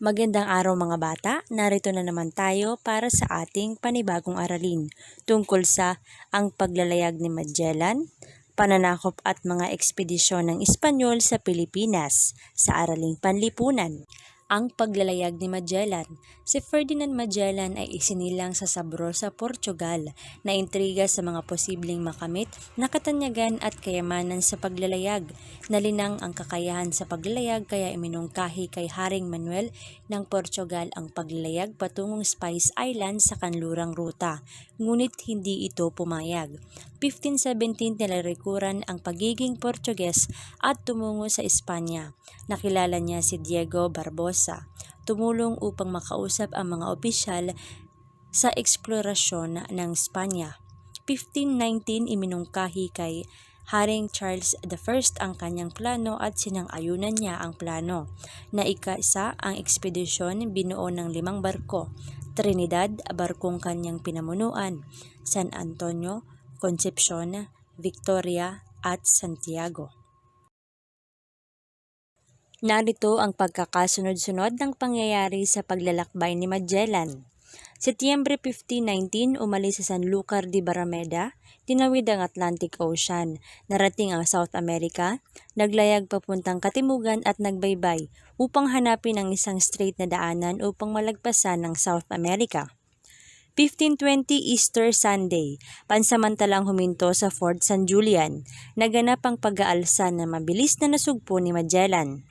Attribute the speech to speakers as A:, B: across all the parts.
A: Magandang araw mga bata, narito na naman tayo para sa ating panibagong aralin tungkol sa ang paglalayag ni Magellan, pananakop at mga ekspedisyon ng Espanyol sa Pilipinas sa Araling Panlipunan. Ang paglalayag ni Magellan. Si Ferdinand Magellan ay isinilang sa Sabrosa, Portugal na intriga sa mga posibleng makamit na katanyagan at kayamanan sa paglalayag. Nalinang ang kakayahan sa paglalayag kaya iminungkahi kay Haring Manuel ng Portugal ang paglalayag patungong Spice Island sa kanlurang ruta, ngunit hindi ito pumayag. 1517 nilarikuran ang pagiging Portuges at tumungo sa Espanya. Nakilala niya si Diego Barbosa, tumulong upang makausap ang mga opisyal sa eksplorasyon ng Espanya. 1519 iminungkahi kay Haring Charles I ang kanyang plano at sinang-ayunan niya ang plano. Naikaisa ang ekspedisyon, binuo ng 5 barko. Trinidad, barkong kanyang pinamunuan, San Antonio, Concepcion, Victoria at Santiago. Narito ang pagkakasunod-sunod ng pangyayari sa paglalakbay ni Magellan. Setyembre 1519, umalis sa Sanlúcar de Barrameda, tinawid ang Atlantic Ocean, narating ang South America, naglayag papuntang Katimugan at nagbaybay upang hanapin ang isang straight na daanan upang malagpasan ng South America. 1520 Easter Sunday, pansamantalang huminto sa Fort San Julian, naganap ang pag-aalsa na mabilis na nasugpo ni Magellan.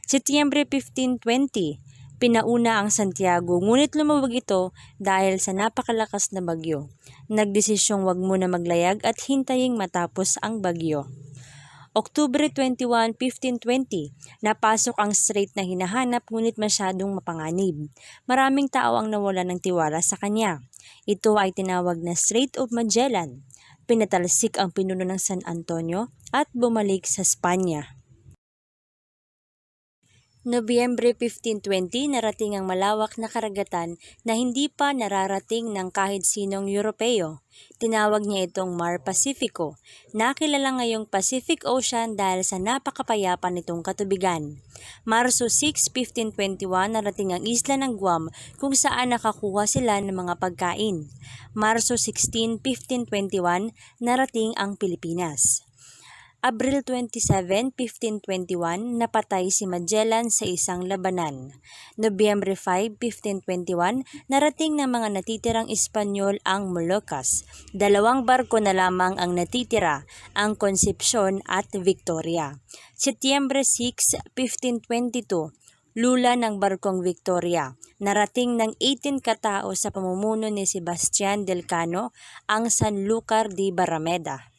A: Setyembre 1520, pinauna ang Santiago ngunit lumawag ito dahil sa napakalakas na bagyo. Nagdesisyong wag muna maglayag at hintaying matapos ang bagyo. Oktubre 21, 1520, napasok ang strait na hinahanap ngunit masyadong mapanganib. Maraming tao ang nawala ng tiwala sa kanya. Ito ay tinawag na Strait of Magellan. Pinatalsik ang pinuno ng San Antonio at bumalik sa Espanya. Nobyembre 1520, narating ang malawak na karagatan na hindi pa nararating ng kahit sinong Europeo. Tinawag niya itong Mar Pacifico. Nakilala ngayong Pacific Ocean dahil sa napakapayapa nitong katubigan. Marso 6, 1521, narating ang isla ng Guam kung saan nakakuha sila ng mga pagkain. Marso 16, 1521, narating ang Pilipinas. Abril 27, 1521, napatay si Magellan sa isang labanan. Nobyembre 5, 1521, narating ng mga natitirang Espanyol ang Moluccas. 2 barko na lamang ang natitira, ang Concepcion at Victoria. Setyembre 6, 1522, lula ng barkong Victoria. Narating ng 18 katao sa pamumuno ni Sebastian del Cano ang Sanlúcar de Barrameda.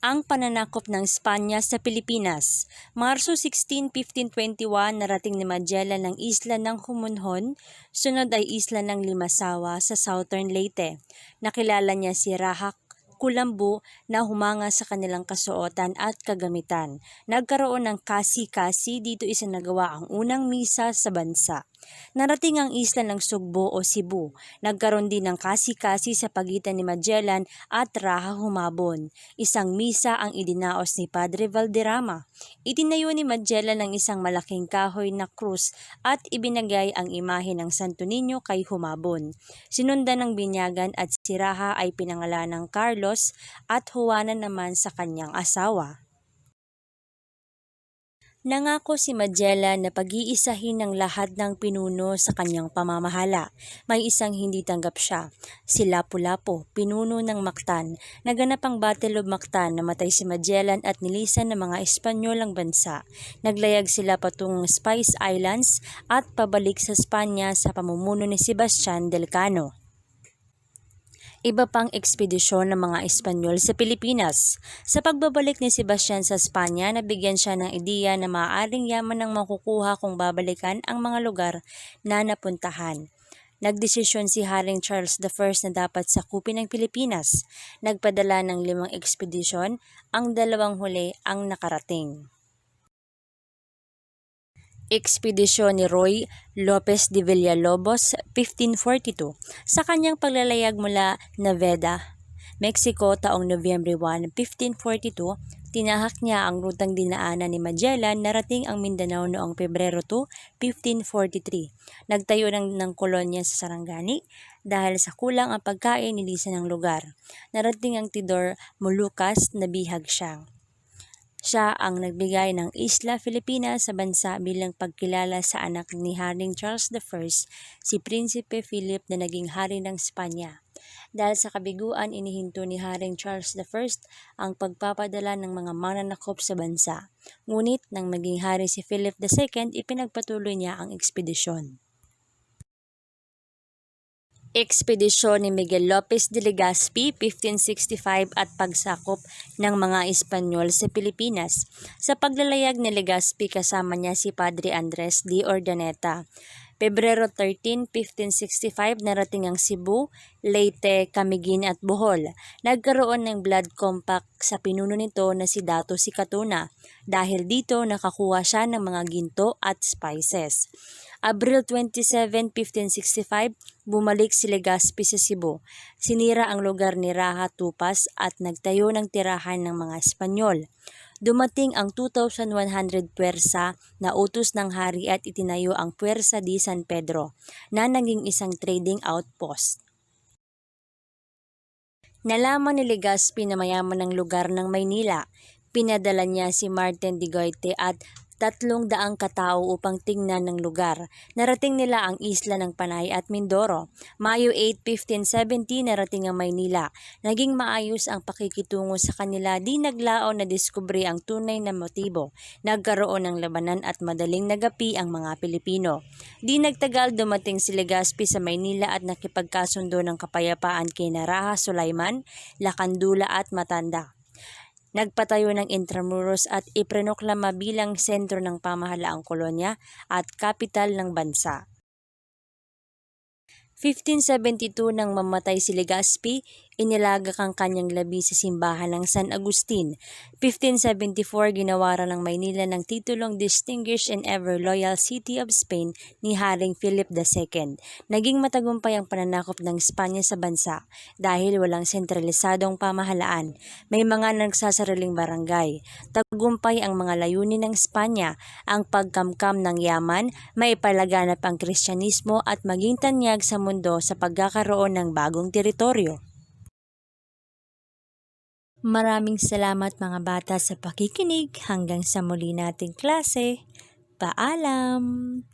A: Ang pananakop ng Espanya sa Pilipinas. Marso 16, 1521, narating ni Magellan ang isla ng Humonhon, sunod ay isla ng Limasawa sa Southern Leyte. Nakilala niya si Rahak Kulambu na humanga sa kanilang kasuotan at kagamitan. Nagkaroon ng kasi-kasi, dito isinagawa ang unang misa sa bansa. Narating ang isla ng Sugbo o Cebu. Nagkaroon din ng kasi-kasi sa pagitan ni Magellan at Raha Humabon. Isang misa ang idinaos ni Padre Valderrama. Itinayo ni Magellan ng isang malaking kahoy na krus at ibinagay ang imahe ng Santo Niño kay Humabon. Sinundan ng binyagan at si Raha ay pinangalan ng Carlos at Juana naman sa kanyang asawa. Nangako si Magellan na pag-iisahin ng lahat ng pinuno sa kanyang pamamahala. May isang hindi tanggap siya, si Lapu-Lapu, pinuno ng Mactan. Naganap ang Battle of Mactan, namatay si Magellan at nilisan ng mga Espanyol ang bansa. Naglayag sila patungong Spice Islands at pabalik sa Espanya sa pamumuno ni Sebastian del Cano. Iba pang ekspedisyon ng mga Espanyol sa Pilipinas. Sa pagbabalik ni Sebastian sa Espanya, nabigyan siya ng ideya na maaaring yaman ang makukuha kung babalikan ang mga lugar na napuntahan. Nagdesisyon si Haring Charles I na dapat sakupin ang Pilipinas. Nagpadala ng 5 ekspedisyon, ang 2 huli ang nakarating. Ekspedisyon ni Ruy Lopez de Villalobos, 1542. Sa kanyang paglalayag mula Naveda, Mexico taong Nobyembre 1, 1542, tinahak niya ang rutang dinaanan ni Magellan narating ang Mindanao noong Pebrero 2, 1543. Nagtayo ng kolonya sa Sarangani dahil sa kulang ang pagkain nilisan ng lugar. Narating ang Tidor Moluccas, nabihag siya. Siya ang nagbigay ng Isla Filipinas sa bansa bilang pagkilala sa anak ni Haring Charles I, si Prinsipe Philip na naging hari ng Espanya. Dahil sa kabiguan, inihinto ni Haring Charles I ang pagpapadala ng mga mananakop sa bansa. Ngunit nang maging hari si Philip II, ipinagpatuloy niya ang ekspedisyon. Ekspedisyon ni Miguel Lopez de Legazpi, 1565 at pagsakop ng mga Espanyol sa Pilipinas. Sa paglalayag ni Legazpi kasama niya si Padre Andres de Urdaneta. Pebrero 13, 1565 narating ang Cebu, Leyte, Camiguin at Bohol. Nagkaroon ng blood compact sa pinuno nito na si Dato Sikatuna. Dahil dito nakakuha siya ng mga ginto at spices. Abril 27, 1565, bumalik si Legazpi sa Cebu. Sinira ang lugar ni Raha Tupas at nagtayo ng tirahan ng mga Espanyol. Dumating ang 2,100 puwersa na utos ng hari at itinayo ang Puwersa di San Pedro na naging isang trading outpost. Nalaman ni Legazpi na mayaman ang lugar ng Maynila. Pinadala niya si Martin de Goite at 300 katao upang tingnan ng lugar. Narating nila ang isla ng Panay at Mindoro. Mayo 8, 1570 narating ang Maynila. Naging maayos ang pakikitungo sa kanila, di naglaon na diskubre ang tunay na motibo. Nagkaroon ng labanan at madaling nagapi ang mga Pilipino. Di nagtagal dumating si Legazpi sa Maynila at nakipagkasundo ng kapayapaan kay Naraha Sulaiman, Lakandula at Matanda. Nagpatayo ng Intramuros at iprenoklama bilang sentro ng pamahalaang kolonya at kapital ng bansa. 1572 nang mamatay si Legazpi, inilagak ang kanyang labi sa simbahan ng San Agustin. 1574 ginawaran ng Maynila ng titulong Distinguished and Ever Loyal City of Spain ni Haring Philip II. Naging matagumpay ang pananakop ng Espanya sa bansa dahil walang sentralisadong pamahalaan. May mga nagsasariling barangay. Tagumpay ang mga layunin ng Espanya, ang pagkamkam ng yaman, maipalaganap ang Kristyanismo at maging tanyag sa mundo sa pagkakaroon ng bagong teritoryo. Maraming salamat mga bata sa pakikinig. Hanggang sa muli nating klase. Paalam!